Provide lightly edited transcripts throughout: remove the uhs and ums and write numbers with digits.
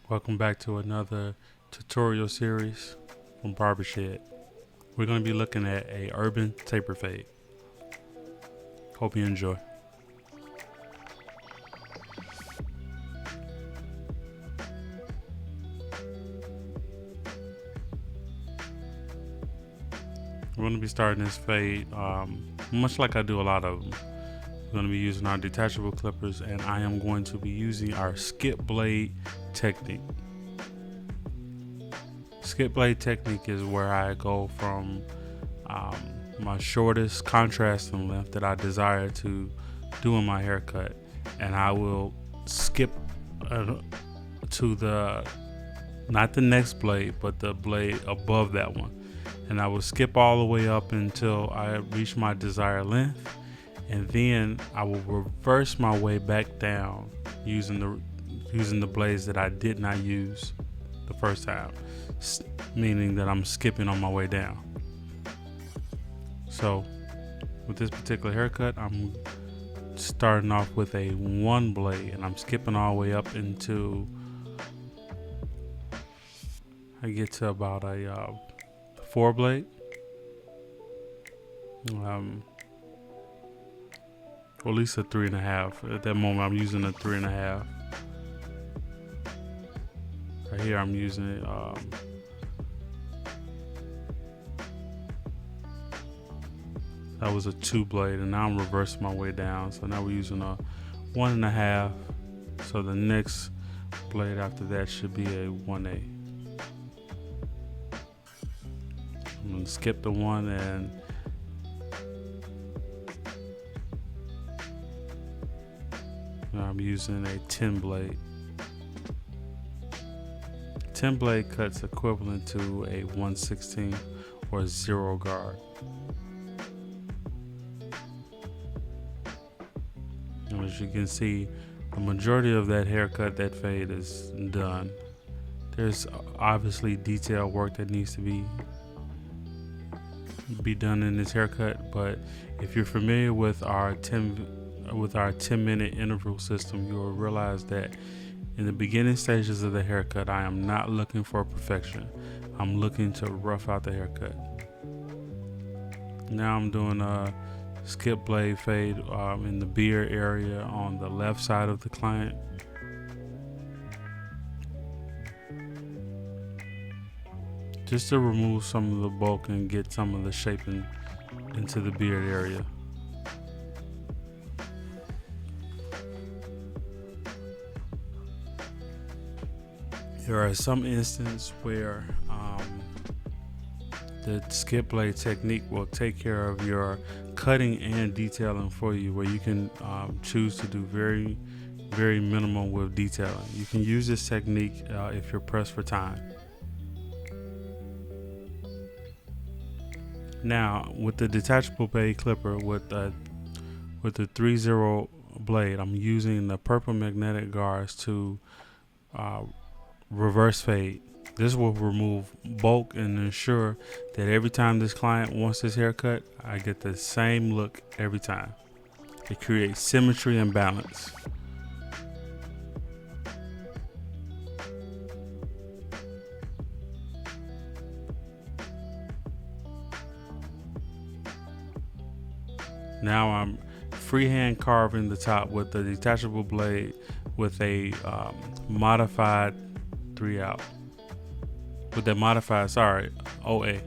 Welcome back to another tutorial series from Barbershed. We're going to be looking at a urban taper fade. Hope you enjoy. We're going to be starting this fade much like I do a lot of them. We're going to be using our detachable clippers, and I am going to be using our skip blade technique. Skip blade technique is where I go from my shortest contrasting length that I desire to do in my haircut, and I will skip to the not the next blade but the blade above that one, and I will skip all the way up until I reach my desired length, and then I will reverse my way back down using the blades that I did not use the first time, meaning that I'm skipping on my way down. So with this particular haircut, I'm starting off with a one blade, and I'm skipping all the way up into I get to about a four blade. Or at least a 3.5. At that moment, I'm using a 3.5. Right here, I'm using it. That was a 2 blade, and now I'm reversing my way down. So now we're using a 1.5. So the next blade after that should be a 1/8. I'm gonna skip the one, and I'm using a 10 blade. 10 blade cuts equivalent to a 1/16 or 0 guard. And as you can see, the majority of that haircut, that fade, is done. There's obviously detail work that needs to be done in this haircut, but if you're familiar with our 10-minute interval system, you will realize that in the beginning stages of the haircut, I am not looking for perfection. I'm looking to rough out the haircut. Now I'm doing a skip blade fade in the beard area on the left side of the client. Just to remove some of the bulk and get some of the shaping into the beard area. There are some instances where the skip blade technique will take care of your cutting and detailing for you, where you can choose to do very, very minimal with detailing. You can use this technique if you're pressed for time. Now, with the detachable blade clipper with the 3/0 blade, I'm using the purple magnetic guards to reverse fade. This will remove bulk and ensure that every time this client wants this haircut, I get the same look every time. It creates symmetry and balance. Now I'm freehand carving the top with the detachable blade with a modified 3/0. With that modified, OA.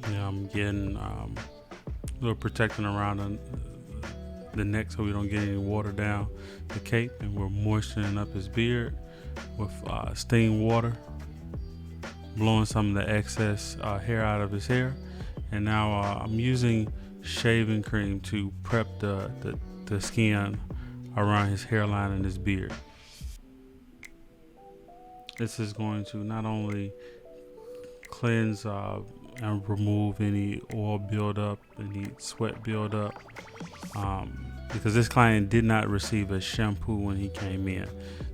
Yeah, I'm getting a little protecting around the neck so we don't get any water down the cape, and we're moisturizing up his beard with steam water, blowing some of the excess hair out of his hair. And now I'm using shaving cream to prep the skin around his hairline and his beard. This is going to not only cleanse and remove any oil buildup, any sweat buildup, because this client did not receive a shampoo when he came in.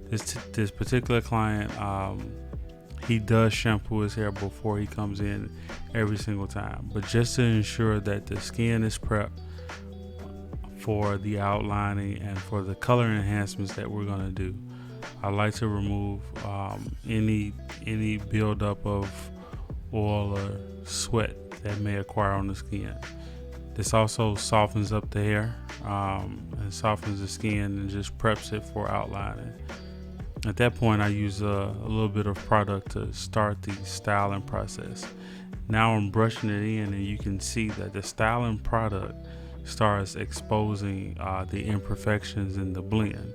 This particular client, he does shampoo his hair before he comes in every single time, but just to ensure that the skin is prepped for the outlining and for the color enhancements that we're going to do, I like to remove any buildup of oil or sweat that may acquire on the skin. This also softens up the hair and softens the skin and just preps it for outlining. At that point, I use a little bit of product to start the styling process. Now I'm brushing it in, and you can see that the styling product starts exposing the imperfections in the blend.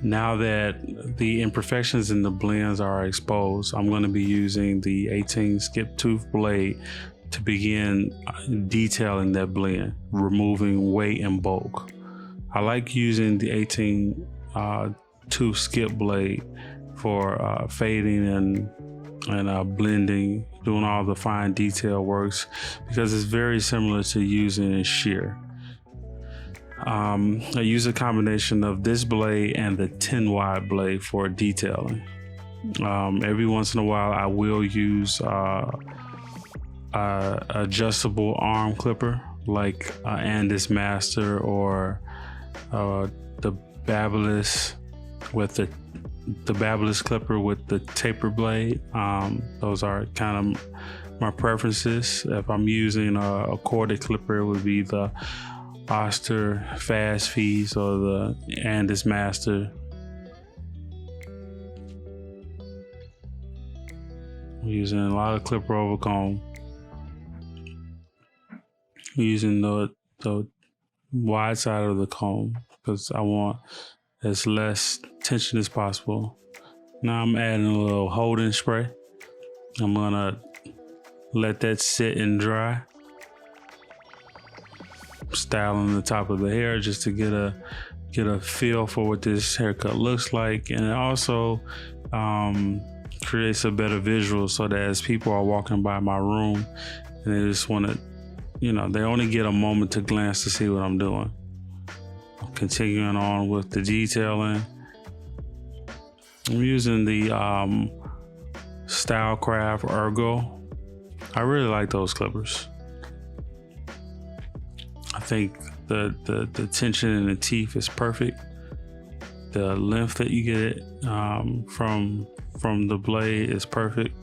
Now that the imperfections in the blends are exposed, I'm going to be using the 18 skip tooth blade to begin detailing that blend, removing weight and bulk. I like using the 18 tooth skip blade for fading and blending, doing all the fine detail works, because it's very similar to using a shear. I use a combination of this blade and the 10 wide blade for detailing. Every once in a while I will use adjustable arm clipper like Andis Master or the Babyliss with the Babyliss clipper with the taper blade. Those are kind of my preferences. If I'm using a corded clipper, it would be the Oster Fast Fees or the Andis Master. I'm using a lot of clipper over comb. I'm using the wide side of the comb because I want as less tension as possible. Now I'm adding a little holding spray. I'm gonna let that sit and dry. Styling the top of the hair just to get a feel for what this haircut looks like, and it also creates a better visual so that as people are walking by my room and they just want to, they only get a moment to glance to see what I'm doing. I'm continuing on with the detailing. I'm using the Stylecraft Ergo. I really like those clippers. I think the tension in the teeth is perfect. The length that you get from the blade is perfect.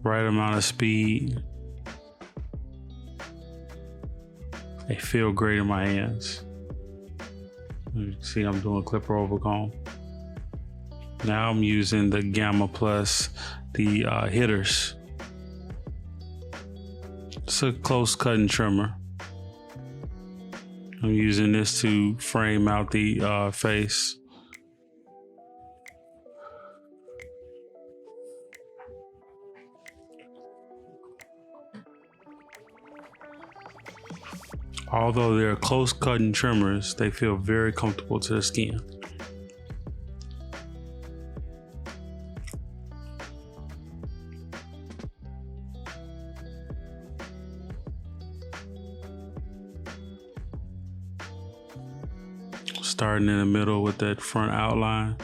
Right amount of speed. They feel great in my hands. You can see I'm doing clipper over comb. Now I'm using the Gamma Plus, the hitters. It's a close cutting trimmer. I'm using this to frame out the face. Although they're close cutting trimmers, they feel very comfortable to the skin. Starting in the middle with that front outline.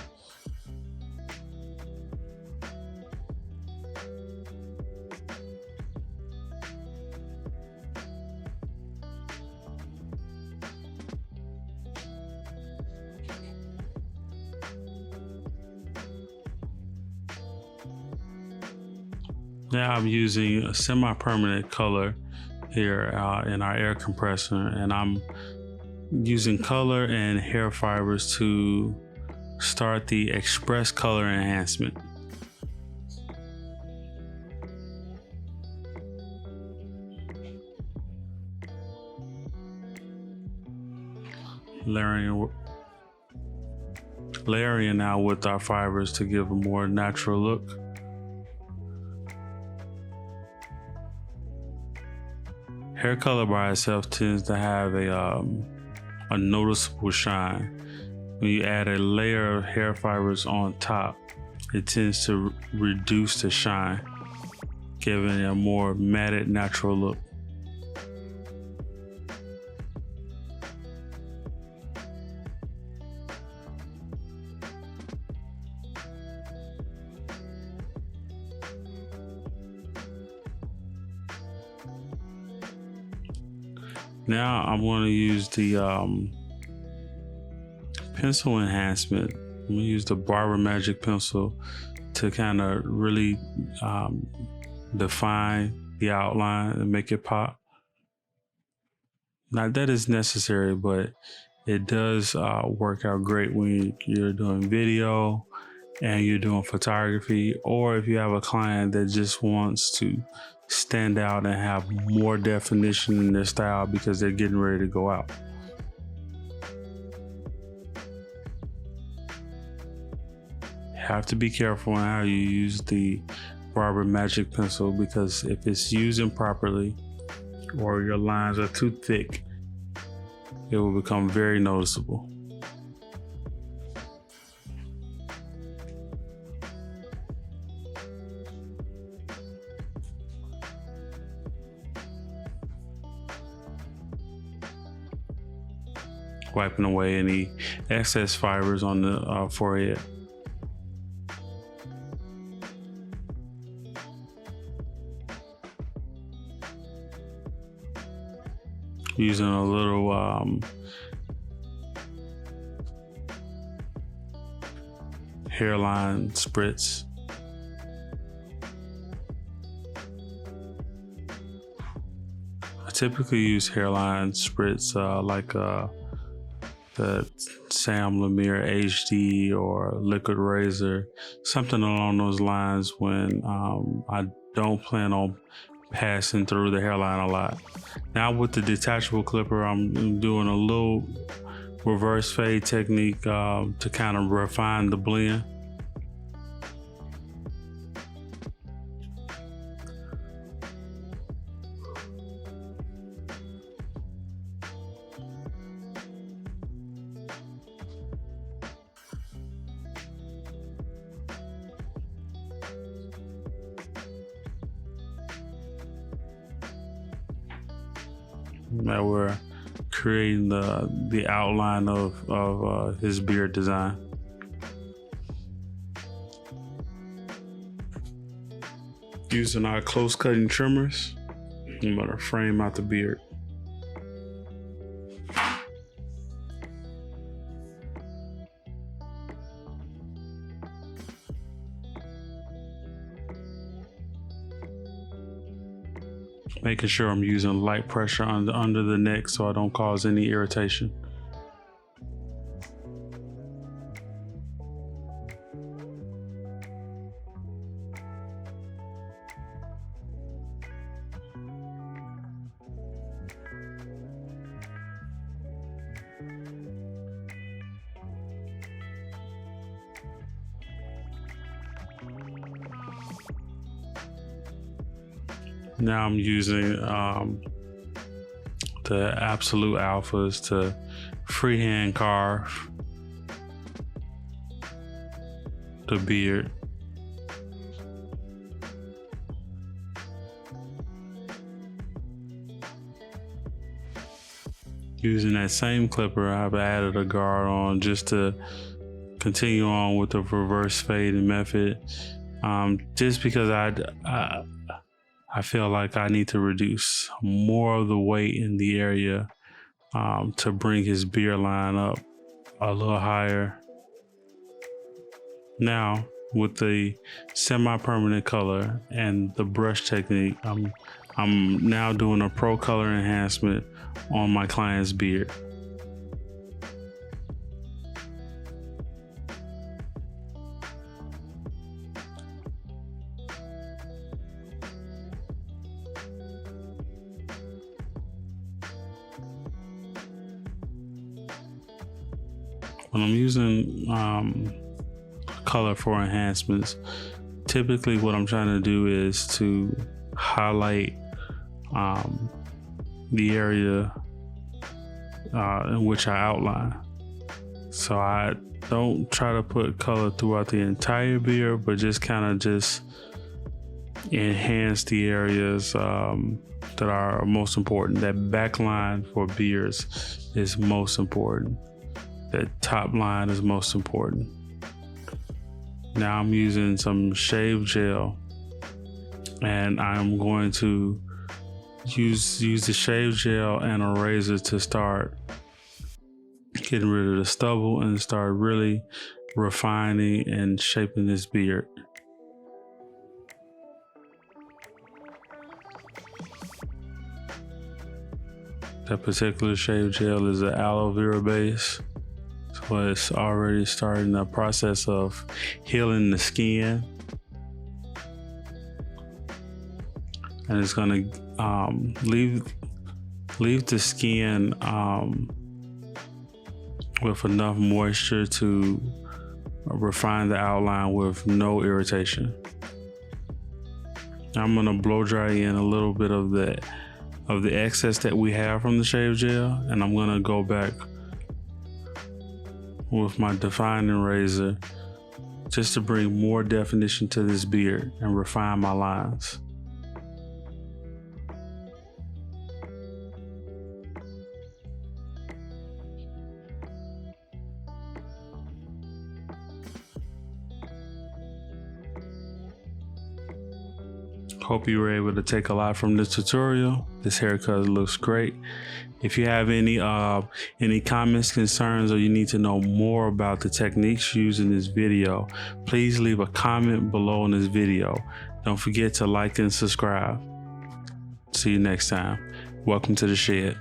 Now I'm using a semi-permanent color here in our air compressor, and I'm using color and hair fibers to start the express color enhancement. Layering now with our fibers to give a more natural look. Hair color by itself tends to have a noticeable shine. When you add a layer of hair fibers on top, it tends to reduce the shine, giving a more matted, natural look. Now I'm going to use the pencil enhancement. I'm going to use the Barber Magic pencil to kind of really define the outline and make it pop. Not that it's necessary, but it does work out great when you're doing video and you're doing photography, or if you have a client that just wants to stand out and have more definition in their style because they're getting ready to go out. Have to be careful on how you use the Barber Magic pencil, because if it's used improperly or your lines are too thick, it will become very noticeable. Wiping away any excess fibers on the forehead. Using a little hairline spritz. I typically use hairline spritz like the Sam Lemire HD or Liquid Razor, something along those lines when I don't plan on passing through the hairline a lot. Now with the detachable clipper, I'm doing a little reverse fade technique to kind of refine the blend. Now we're creating the outline of his beard design. Using our close cutting trimmers, I'm gonna frame out the beard. Making sure I'm using light pressure under the neck so I don't cause any irritation. Now I'm using the Absolute Alphas to freehand carve the beard. Using that same clipper, I've added a guard on just to continue on with the reverse fading method. Just because I feel like I need to reduce more of the weight in the area to bring his beard line up a little higher. Now, with the semi-permanent color and the brush technique, I'm now doing a pro color enhancement on my client's beard. When I'm using color for enhancements, typically what I'm trying to do is to highlight the area in which I outline. So I don't try to put color throughout the entire beard, but just kind of just enhance the areas that are most important. That back line for beards is most important. That top line is most important. Now I'm using some shave gel, and I'm going to use the shave gel and a razor to start getting rid of the stubble and start really refining and shaping this beard. That particular shave gel is an aloe vera base, so it's already starting the process of healing the skin, and it's gonna leave the skin with enough moisture to refine the outline with no irritation. I'm gonna blow dry in a little bit of the excess that we have from the shave gel, and I'm gonna go back with my defining razor just to bring more definition to this beard and refine my lines. Hope you were able to take a lot from this tutorial. This haircut looks great. If you have any comments, concerns, or you need to know more about the techniques used in this video, please leave a comment below in this video. Don't forget to like and subscribe. See you next time. Welcome to the shed.